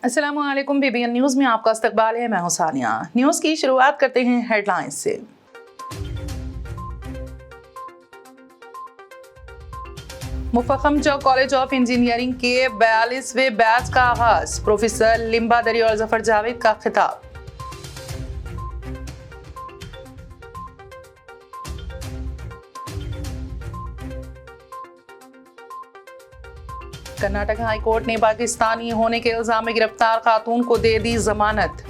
अस्सलाम वालेकुम BBN news में आपका इस्तकबाल है। मैं हूं सानिया। न्यूज़ की शुरुआत करते हैं हेडलाइंस से। मुफख्खम चौक कॉलेज ऑफ इंजीनियरिंग के 42वें बैच का आगाज, प्रोफेसर लिम्बा दरी और जफर जावेद का खिताब। कर्नाटक हाई कोर्ट ने पाकिस्तानी होने के इल्जाम में गिरफ्तार खातून को दे दी जमानत।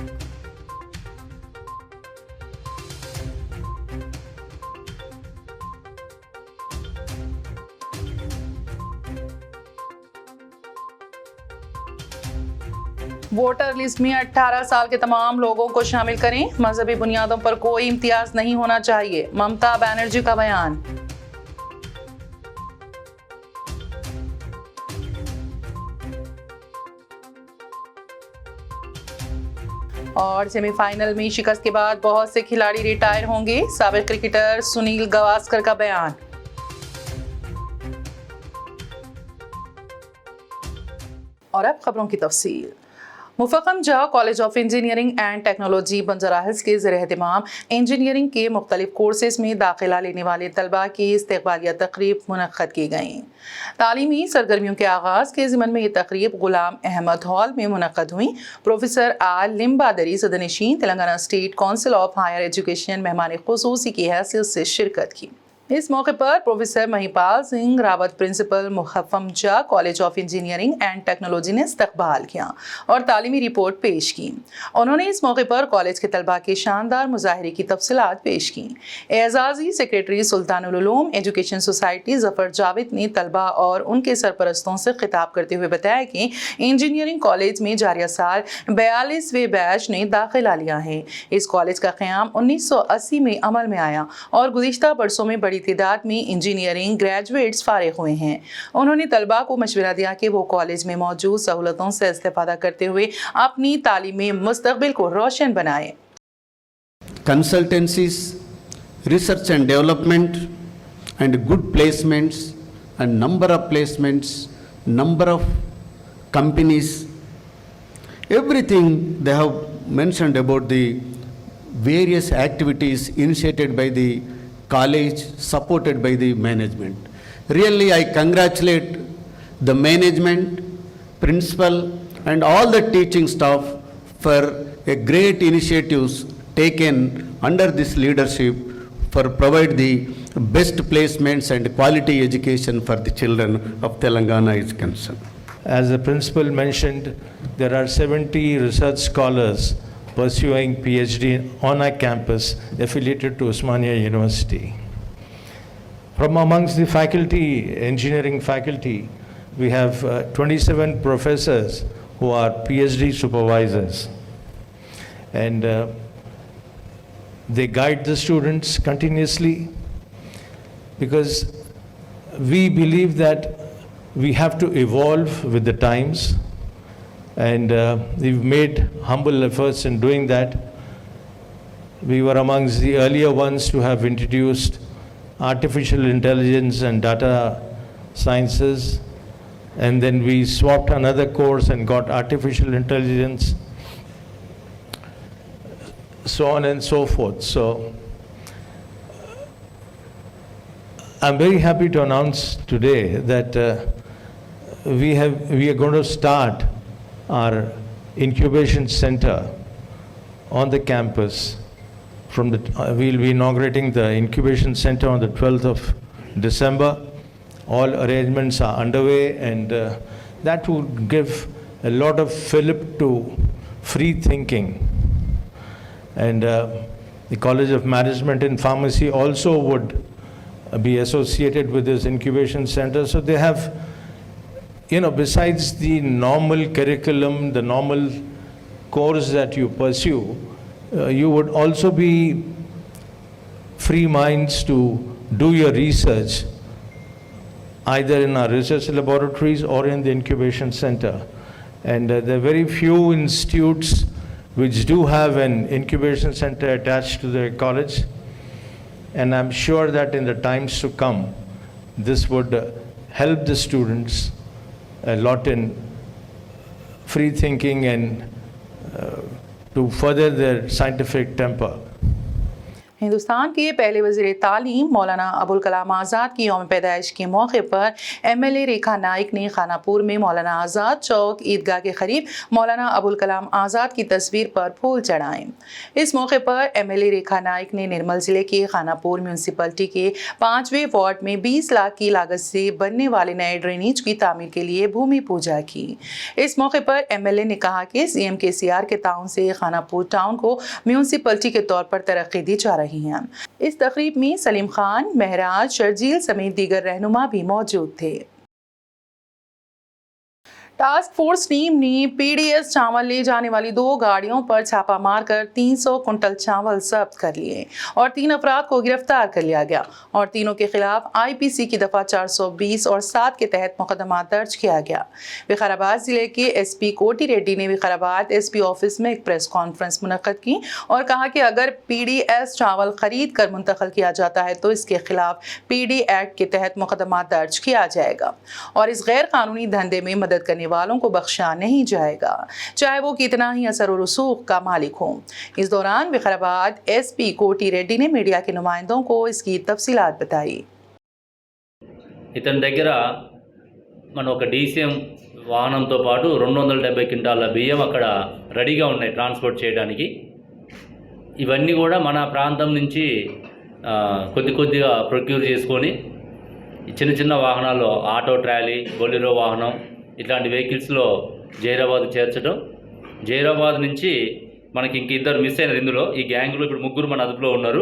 वोटर लिस्ट में 18 साल के तमाम लोगों को शामिल करें, मजहबी बुनियादों पर कोई इम्तियाज नहीं होना चाहिए, ममता बनर्जी का बयान। और सेमीफाइनल में शिकस्त के बाद बहुत से खिलाड़ी रिटायर होंगे, साबिक क्रिकेटर सुनील गावस्कर का बयान। और अब खबरों की तफसील। मुफख्खम जहाँ college of engineering and technology Banjara hills के ज़ेर एहतमाम इंजीनियरिंग के मुख्तलिफ कोर्सेज में दाखिला लेने वाले तलबा की इस्तकबालिया तकरीब मुनक्कद की गई। तालीमी सरगर्मियों के आगाज़ के ज़िमन में ये तकरीब गुलाम अहमद हॉल में मुनक्कद हुई। प्रोफेसर आल लिम्बा दरी सदरनशीन Telangana state council of higher education मेहमान खुसूसी की हैसियत से शिरकत की। इस मौके पर प्रोफेसर महिपाल सिंह रावत प्रिंसिपल मुफख्खम जहाँ college of engineering and technology ने इस्तकबाल किया और तालीमी रिपोर्ट पेश की। उन्होंने इस मौके पर कॉलेज के तलबा के शानदार मुजाहरे की तफसीलात पेश की। एजाजी secretary सुल्तानुल Uloom education society Zafar Javed ने तलबा और उनके सरपरस्तों से खिताब करते हुए बताया कि इंजीनियरिंग कॉलेज में जारिया साल 42वें बैच ने दाखिला लिया है। इस कॉलेज का क़याम 1980 में अमल में आया और गुज़िश्ता बरसों में बड़ी तादाद में इंजीनियरिंग ग्रेजुएट्स फारिग हुए हैं। उन्होंने तलबा को मशवरा दिया कि वो कॉलेज में मौजूद सहूलतों से इस्तेफादा करते हुए अपनी तालीमी मुस्तकबिल को रोशन बनाएं। Consultancies, research and development, and good placements, and number of placements, number of companies, everything they have mentioned about the various activities initiated by the college, supported by the management. Really, I congratulate the management, principal, and all the teaching staff for a great initiatives taken under this leadership for provide the best placements and quality education for the children of Telangana is concerned. As the principal mentioned, there are 70 research scholars pursuing PhD on our campus affiliated to Osmania University. From amongst the faculty, engineering faculty, we have 27 professors who are PhD supervisors. And they guide the students continuously because we believe that we have to evolve with the times. And we've made humble efforts in doing that. We were amongst the earlier ones to have introduced artificial intelligence and data sciences. And then we swapped another course and got artificial intelligence, so on and so forth. So I'm very happy to announce today that we are going to start our incubation center on the campus. We'll be inaugurating the incubation center on the 12th of December. All arrangements are underway, and that would give a lot of fillip to free thinking. And the College of Management and Pharmacy also would be associated with this incubation center. So they have, besides the normal curriculum, the normal course that you pursue, you would also be free minds to do your research either in our research laboratories or in the incubation center. And there are very few institutes which do have an incubation center attached to their college. And I'm sure that in the times to come, this would help the students a lot in free thinking and to further their scientific temper. Hindustan के पहले वज़ीर तालीम मौलाना अबुल कलाम आज़ाद की यौम पैदाइश के मौके पर MLA रेखा नाइक ने खानापुर में मौलाना आज़ाद चौक ईदगाह के करीब मौलाना अबुल कलाम आज़ाद की तस्वीर पर फूल चढ़ाए। इस मौके पर MLA रेखा नाइक ने निर्मल जिले के खानापुर म्यूनसिपलिटी के 5वें वार्ड में 20 लाख की लागत से बनने वाले नए ड्रेनेज की तामीर के लिए भूमि पूजा की। इस मौके पर MLA ने कहा कि CM KCR के ताउन से खानापुर टाउन को म्यूनसिपलिटी के तौर पर तरक्की दी जा रही है। इस तकरीब में सलीम खान, महराज, शर्जील समेत दीगर रहनुमा भी मौजूद थे। टास्क फोर्स टीम ने PDS चावल ले जाने वाली 2 गाड़ियों पर छापा मारकर 300 कुंटल चावल जब्त कर लिए और 3 अफराद को गिरफ्तार कर लिया गया और तीनों के खिलाफ IPC की दफा 420 और 7 के तहत मुकदमा दर्ज किया गया। विकाराबाद जिले के SP कोटी रेड्डी ने विकाराबाद SP ऑफिस में एक प्रेस कॉन्फ्रेंस मुनक्कद की और कहा कि अगर PDS चावल खरीद कर मुंतकिल किया जाता है तो इसके खिलाफ PD एक्ट के तहत मुकदमा दर्ज किया जाएगा और इस गैर कानूनी धंधे में मदद करने वालों को बख्शा नहीं जाएगा, चाहे वो कितना ही असर और रसूख का मालिक हो। इस दौरान विकाराबाद SP कोटी रेड्डी ने मीडिया के नुमाइंदों को इसकी तफसीलात बताई। ఇతని దగ్గర మన ఒక DCM వాహనంతో పాటు 270 క్వింటాల బియ్యం అక్కడ రెడీగా ఉన్నాయి ట్రాన్స్పోర్ట్ చేయడానికి. ఇవన్నీ కూడా మన ప్రాంతం నుంచి కొద్దిగా ప్రొక్యూర్ చేసుకొని చిన్న చిన్న వాహనాల్లో ఆటో ట్రాలీ, బొలెరో వాహనం ఇట్లాంటి వెహికల్స్లో జైరాబాద్ చేర్చడం. జైరాబాద్ నుంచి మనకి ఇంక ఇద్దరు మిస్ అయినారు ఇందులో. ఈ గ్యాంగ్లో ఇప్పుడు 3 మన అదుపులో ఉన్నారు.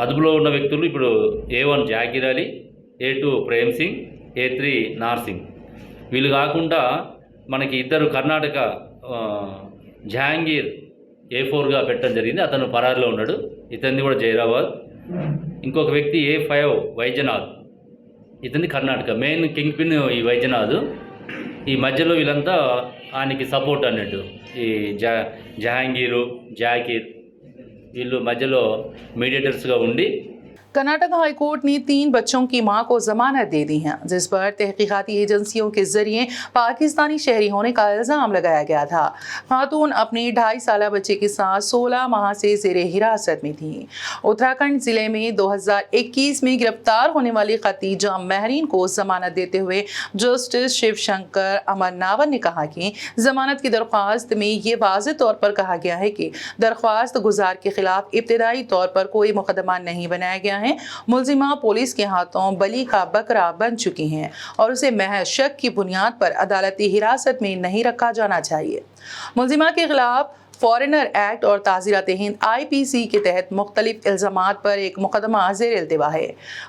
అదుపులో ఉన్న వ్యక్తులు ఇప్పుడు A1 Zakir Ali, A2 Prem Singh, A3 Narsingi. వీళ్ళు కాకుండా మనకి ఇద్దరు కర్ణాటక జహాంగీర్ A4గా పెట్టడం జరిగింది. అతను పరారిలో ఉన్నాడు. ఇతనిది కూడా జైరాబాద్. ఇంకొక వ్యక్తి A5 వైద్యనాథ్, ఇతని కర్ణాటక. మెయిన్ కింగ్ పిన్ ఈ వైద్యనాథ్. ఈ మధ్యలో వీళ్ళంతా ఆయనకి సపోర్ట్ అన్నట్టు. ఈ జహాంగీరు, జాకీర్ వీళ్ళు మధ్యలో మీడియేటర్స్గా ఉండి कर्नाटक हाई कोर्ट ने 3 बच्चों की मां को जमानत दे दी है, जिस पर तहकीकाती एजेंसियों के जरिए पाकिस्तानी शहरी होने का इल्ज़ाम लगाया गया था। खातून अपने 2.5 साल बच्चे के साथ 16 माह से ज़ेरे हिरासत में थी। उत्तराखंड जिले में 2021 में गिरफ्तार होने वाली खतीजा महरीन को जमानत देते हुए जस्टिस शिव शंकर अमरनावन ने कहा कि जमानत की दरख्वास्त में ये वाज़ेह तौर पर कहा गया है कि दरख्वास्त गुजार के खिलाफ इब्तदाई तौर पर कोई मुकदमा नहीं बनाया गया है। मुलजिमा पुलिस के हाथों बली का बकरा बन चुकी हैं और उसे महज शक की बुनियाद पर अदालती हिरासत में नहीं रखा जाना चाहिए। मुलजिमा के खिलाफ फॉरेनर एक्ट और ताज़ीरात हिंद IPC के तहत मुख्तलिफ इल्ज़ामात पर एक मुकदमा ज़ेर इल्तिवा है।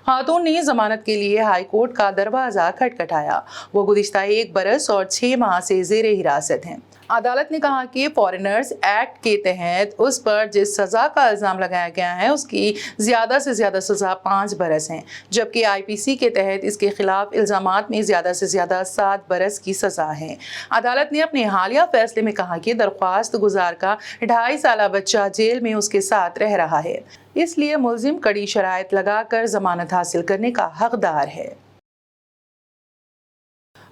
खातून ने ज़मानत के लिए हाई कोर्ट का दरवाज़ा खटखटाया। वो गुज़िश्ता 1 बरस और 6 माह से ज़ेरे हिरासत हैं। अदालत ने कहा कि फॉरेनर्स एक्ट के तहत उस पर जिस सज़ा का इल्ज़ाम लगाया गया है उसकी ज़्यादा से ज़्यादा सज़ा 5 बरस हैं, जबकि IPC के तहत इसके खिलाफ इल्ज़ामात में ज़्यादा से ज़्यादा 7 बरस की सज़ा है। अदालत ने अपने हालिया फैसले में कहा कि दरख्वास्त गुजार का 2.5 साल बच्चा जेल में उसके साथ रह रहा है, इसलिए मुलजिम कड़ी शराइत लगाकर ज़मानत हासिल करने का हकदार है।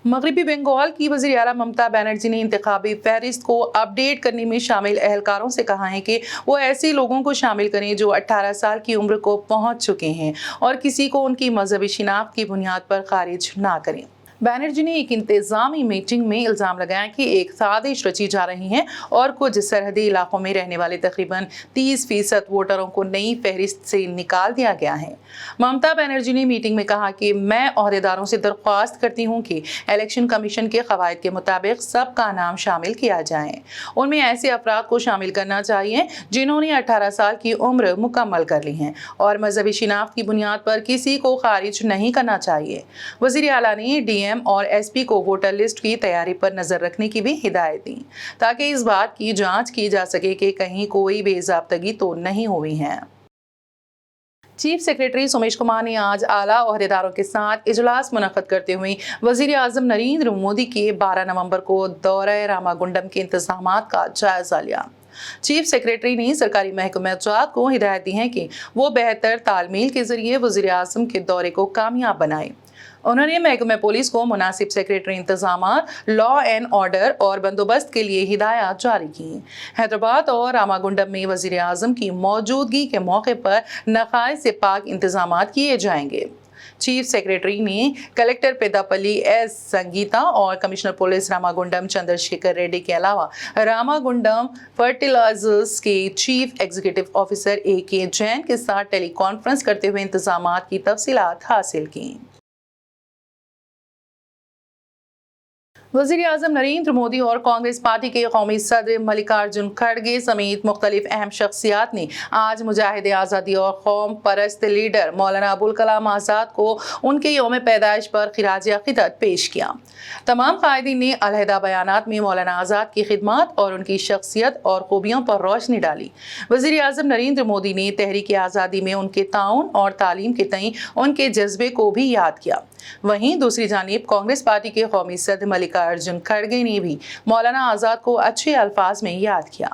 मगरबी बंगाल की वज़ीर आला ममता बनर्जी ने इंतखाबी फहरिस्त को अपडेट करने में शामिल एहलकारों से कहा है कि वो ऐसे लोगों को शामिल करें जो 18 साल की उम्र को पहुंच चुके हैं और किसी को उनकी मजहबी शिनाख्त की बुनियाद पर खारिज ना करें। बैनर्जी ने एक इंतजामी मीटिंग में इल्ज़ाम लगाया कि एक साजिश रची जा रही है और कुछ सरहदी इलाकों में रहने वाले तकरीबन 30% वोटरों को नई फहरिस्त से निकाल दिया गया है। ममता बनर्जी ने मीटिंग में कहा कि मैं ओहदेदारों से दरख्वास्त करती हूँ कि इलेक्शन कमीशन के क़वायद के मुताबिक सबका नाम शामिल किया जाए। उनमें ऐसे अफराद को शामिल करना चाहिए जिन्होंने 18 साल की उम्र मुकम्मल कर ली है और मजहबी शिनाख्त की बुनियाद पर किसी को खारिज नहीं करना चाहिए। वज़ीर आला ने DM और SP को वोटर लिस्ट की तैयारी पर नजर रखने की भी हिदायत दी ताकि इस बात की जांच की जा सके कि कहीं कोई बेज़ाब्तगी तो नहीं हुई है। चीफ सेक्रेटरी सोमेश कुमार ने आज आला ओहदेदारों के साथ इजलास मुनक्कद करते हुए वज़ीर आज़म नरेंद्र मोदी के 12 नवंबर को दौरा रामागुंडम के इंतज़ामात का जायजा लिया। चीफ सेक्रेटरी ने सरकारी महकमात को हिदायत दी है कि वो बेहतर तालमेल के जरिए वज़ीर आज़म के दौरे को कामयाब बनाए। उन्होंने महकमे पुलिस को मुनासिब सेक्रेटरी इंतजामात, लॉ एंड ऑर्डर और बंदोबस्त के लिए हिदायत जारी की। हैदराबाद और रामागुंडम में वजीर आजम की मौजूदगी के मौके पर नक़ाइस से पाक इंतजामात किए जाएंगे। चीफ सेक्रेटरी ने कलेक्टर पेदापल्ली एस संगीता और कमिश्नर पुलिस रामागुंडम चंद्रशेखर रेड्डी के अलावा रामागुंडम फर्टिलाइजर्स के chief executive officer AK Jain के साथ टेली कॉन्फ्रेंस करते हुए इंतजामात की तफसीलात हासिल की। वज़ीर आज़म नरेंद्र मोदी और कांग्रेस पार्टी के कौमी सदर मल्लिकार्जुन खड़गे समेत मुख्तलिफ अहम शख्सियात ने आज मुजाहिद आज़ादी और कौम परस्त लीडर मौलाना अबुल कलाम आज़ाद को उनके यौम पैदाइश पर खिराज अक़ीदत पेश किया। तमाम कायदीन ने अलहदा बयानात में मौलाना आज़ाद की खिदमत और उनकी शख्सियत और खूबियों पर रोशनी डाली। वज़ीर आज़म नरेंद्र मोदी ने तहरीक आज़ादी में उनके ताउन और तालीम के तई उनके जज्बे को भी याद किया। वहीं दूसरी जानिब कांग्रेस पार्टी के कौमी सदर मल्लिकार्जुन खड़गे ने भी मौलाना आज़ाद को अच्छे अल्फाज में याद किया।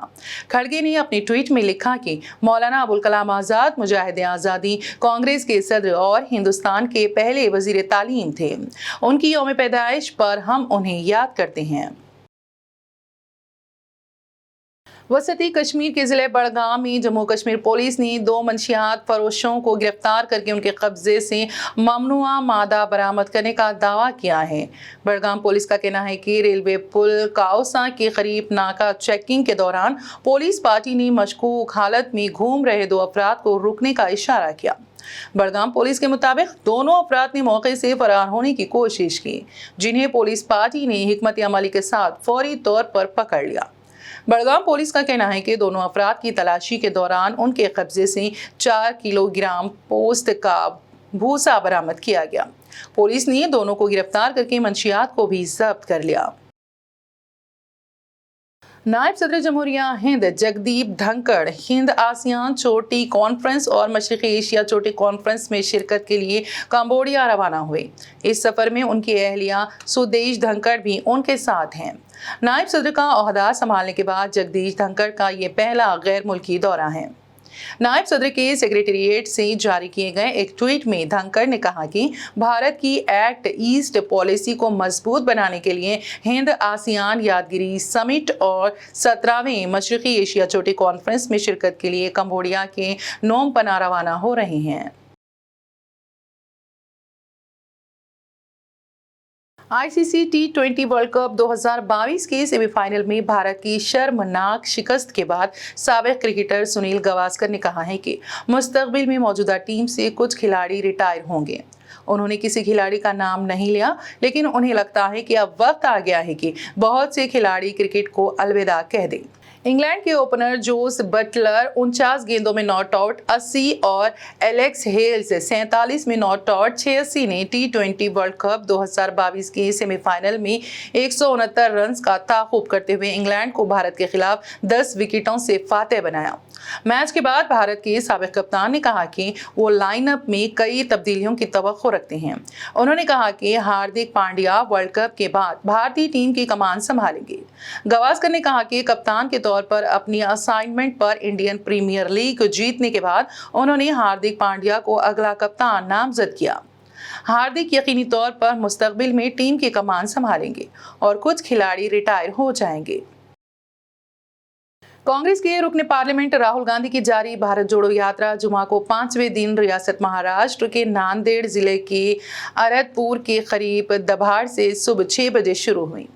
खड़गे ने अपने ट्वीट में लिखा कि मौलाना अबुल कलाम आज़ाद मुजाहिद आज़ादी, कांग्रेस के सदर और हिंदुस्तान के पहले वज़ीर तालीम थे। उनकी यौम पैदाइश पर हम उन्हें याद करते हैं। वसती कश्मीर के ज़िले बड़गाम में जम्मू कश्मीर पुलिस ने 2 मंशियात फरोशों को गिरफ्तार करके उनके कब्जे से ममनुआ मादा बरामद करने का दावा किया है। बड़गाम पुलिस का कहना है कि रेलवे पुल काउसा के करीब नाका चेकिंग के दौरान पुलिस पार्टी ने मशकूक हालत में घूम रहे 2 अफराद को रुकने का इशारा किया। बड़गाम पुलिस के मुताबिक दोनों अफराद ने मौके से फरार होने की कोशिश की, जिन्हें पुलिस पार्टी ने हिकमत अमली के साथ फौरी तौर पर पकड़ लिया। बड़गाम पुलिस का कहना है कि दोनों अफराद की तलाशी के दौरान उनके कब्जे से 4 किलोग्राम पोस्त का भूसा बरामद किया गया। पुलिस ने दोनों को गिरफ्तार करके मंशियात को भी जब्त कर लिया। नायब सदर जमहूरिया हिंद जगदीप धनखड़ हिंद आसियान चोटी कॉन्फ्रेंस और मशरक़ी एशिया चोटी कॉन्फ्रेंस में शिरकत के लिए कंबोडिया रवाना हुए। इस सफ़र में उनकी अहलिया सुदेश धनखड़ भी उनके साथ हैं। नायब सदर का ओहदा संभालने के बाद जगदीश धनखड़ का ये पहला गैर मुल्की दौरा है। नायब सदर के सेक्रेटेरिएट से जारी किए गए एक ट्वीट में धनखड़ ने कहा कि भारत की एक्ट ईस्ट पॉलिसी को मजबूत बनाने के लिए हिंद आसियान यादगिरी समिट और 17वें मशरक़ी एशिया चोटी कॉन्फ्रेंस में शिरकत के लिए कंबोडिया के नोम पना रवाना हो रहे हैं। ICC T20 वर्ल्ड कप 2022 के सेमीफाइनल में भारत की शर्मनाक शिकस्त के बाद साबिक क्रिकेटर सुनील गावस्कर ने कहा है कि मुस्तकबिल में मौजूदा टीम से कुछ खिलाड़ी रिटायर होंगे। उन्होंने किसी खिलाड़ी का नाम नहीं लिया, लेकिन उन्हें लगता है कि अब वक्त आ गया है कि बहुत से खिलाड़ी क्रिकेट को अलविदा कह दें। इंग्लैंड के ओपनर जोस बटलर 49 गेंदों में नॉट आउट 80 और एलेक्स हेल्स 47 में नॉट आउट 86 ने T20 वर्ल्ड कप 2022 के सेमीफाइनल में 169 रन का ताक़ुब करते हुए इंग्लैंड को भारत के खिलाफ 10 विकेटों से फातेह बनाया। मैच के बाद भारत के साबिक कप्तान ने कहा कि वो लाइनअप में कई तब्दीलियों की तवक्को रखते हैं। उन्होंने कहा कि हार्दिक पांड्या वर्ल्ड कप के बाद भारतीय टीम की कमान संभालेंगे। गावस्कर ने कहा कि कप्तान के तौर पर अपनी असाइनमेंट पर इंडियन प्रीमियर लीग जीतने के बाद उन्होंने हार्दिक पांड्या को अगला कप्तान नामजद किया। हार्दिक यकीनी तौर पर मुस्तकबिल में टीम की कमान संभालेंगे और कुछ खिलाड़ी रिटायर हो जाएंगे। कांग्रेस के रुकने पार्लियामेंट राहुल गांधी की जारी भारत जोड़ो यात्रा जुमा को 5वें दिन रियासत महाराष्ट्र के नांदेड़ जिले के अरदपुर के करीब दभाड़ से सुबह 6 बजे शुरू हुई।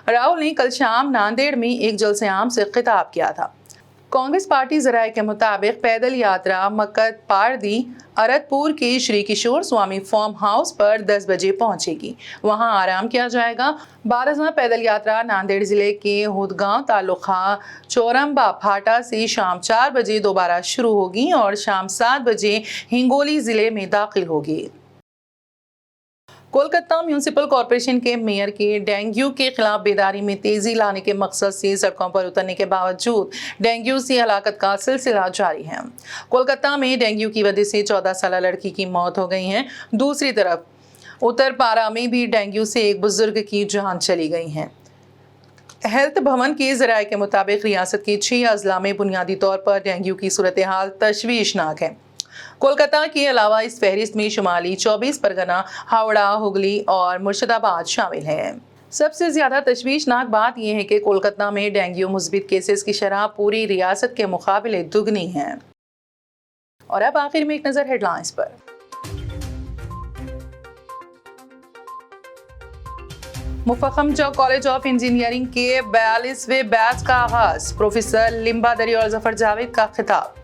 राहुल ने कल शाम नांदेड़ में एक जलसे-आम से खिताब किया था। कांग्रेस पार्टी जराये के मुताबिक पैदल यात्रा मक्कत पारदी अरदपुर के श्री किशोर स्वामी फार्म हाउस पर 10 बजे पहुंचेगी। वहां आराम किया जाएगा। 12वां पैदल यात्रा नांदेड़ जिले के हुदगांव तालुका चौरंबा फाटा से शाम 4 बजे दोबारा शुरू होगी और शाम 7 बजे हिंगोली जिले में दाखिल होगी। कोलकाता म्यूनिसिपल कॉरपोरेशन के मेयर के डेंगू के खिलाफ बेदारी में तेजी लाने के मकसद से सड़कों पर उतरने के बावजूद डेंगू से हलाकत का सिलसिला जारी है। कोलकाता में डेंगू की वजह से 14 साल लड़की की मौत हो गई है। दूसरी तरफ उत्तरपारा में भी डेंगू से एक बुजुर्ग की जान चली गई है। हेल्थ भवन के ज़राए के मुताबिक रियासत के 6 अजला में बुनियादी तौर पर डेंगू की सूरत हाल तशवीशनाक है। कोलकाता के अलावा इस फहरिस्त में शुमाली 24 परगना, हावड़ा, हुगली और मुर्शिदाबाद शामिल हैं। सबसे ज्यादा तशवीशनाक बात यह है कि कोलकाता में डेंगू मुस्बित केसेस की शरह पूरी रियासत के मुकाबले दुगनी है। और अब आखिर में एक नजर हेडलाइंस पर। मुफख्खम कॉलेज ऑफ इंजीनियरिंग के 42वें बैच का आगाज, प्रोफेसर लिम्बा दरी और जफर जावेद का खिताब।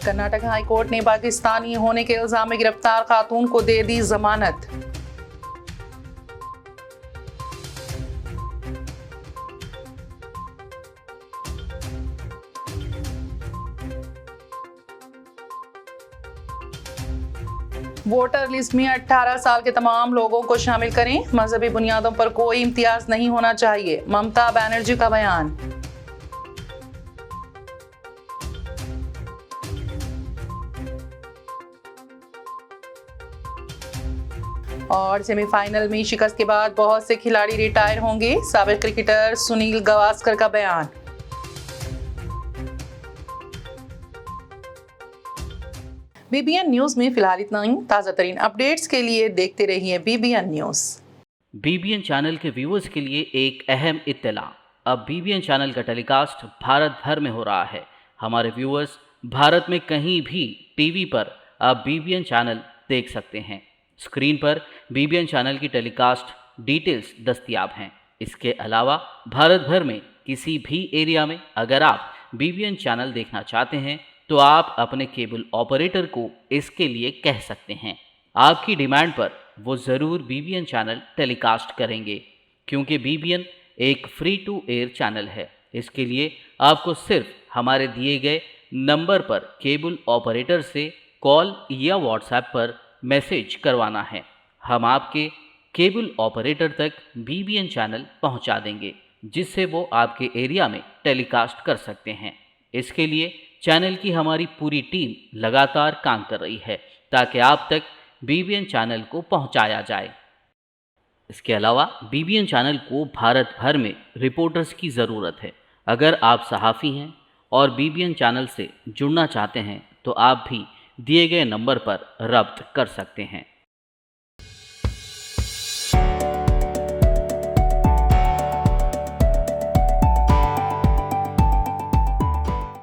कर्नाटक हाई कोर्ट ने पाकिस्तानी होने के इल्जाम में गिरफ्तार खातून को दे दी जमानत। वोटर लिस्ट में 18 साल के तमाम लोगों को शामिल करें, मजहबी बुनियादों पर कोई इम्तियाज नहीं होना चाहिए, ममता बनर्जी का बयान। और सेमीफाइनल में शिकस्त के बाद बहुत से खिलाड़ी रिटायर होंगे, साबिक क्रिकेटर सुनील गावस्कर का बयान। बीबीएन न्यूज में फिलहाल इतना ही। ताज़ा तरीन अपडेट्स के लिए देखते रहिए बीबीएन न्यूज। बीबीएन चैनल के व्यूअर्स के लिए एक अहम इत्तला। अब बीबीएन चैनल का टेलीकास्ट भारत भर में हो रहा है। हमारे व्यूअर्स भारत में कहीं भी टीवी पर अब बीबीएन चैनल देख सकते हैं। स्क्रीन पर बीबीएन चैनल की टेलीकास्ट डिटेल्स दस्तयाब हैं। इसके अलावा भारत भर में किसी भी एरिया में अगर आप बीबीएन चैनल देखना चाहते हैं तो आप अपने केबल ऑपरेटर को इसके लिए कह सकते हैं। आपकी डिमांड पर वो ज़रूर बीबीएन चैनल टेलीकास्ट करेंगे, क्योंकि बीबीएन एक फ्री टू एयर चैनल है। इसके लिए आपको सिर्फ हमारे दिए गए नंबर पर केबल ऑपरेटर से कॉल या व्हाट्सएप पर मैसेज करवाना है। हम आपके केबल ऑपरेटर तक बीबीएन चैनल पहुंचा देंगे, जिससे वो आपके एरिया में टेलीकास्ट कर सकते हैं। इसके लिए चैनल की हमारी पूरी टीम लगातार काम कर रही है ताकि आप तक बीबीएन चैनल को पहुंचाया जाए। इसके अलावा बीबीएन चैनल को भारत भर में रिपोर्टर्स की ज़रूरत है। अगर आप सहाफ़ी हैं और बीबीएन चैनल से जुड़ना चाहते हैं तो आप भी दिए गए नंबर पर रब्त कर सकते हैं।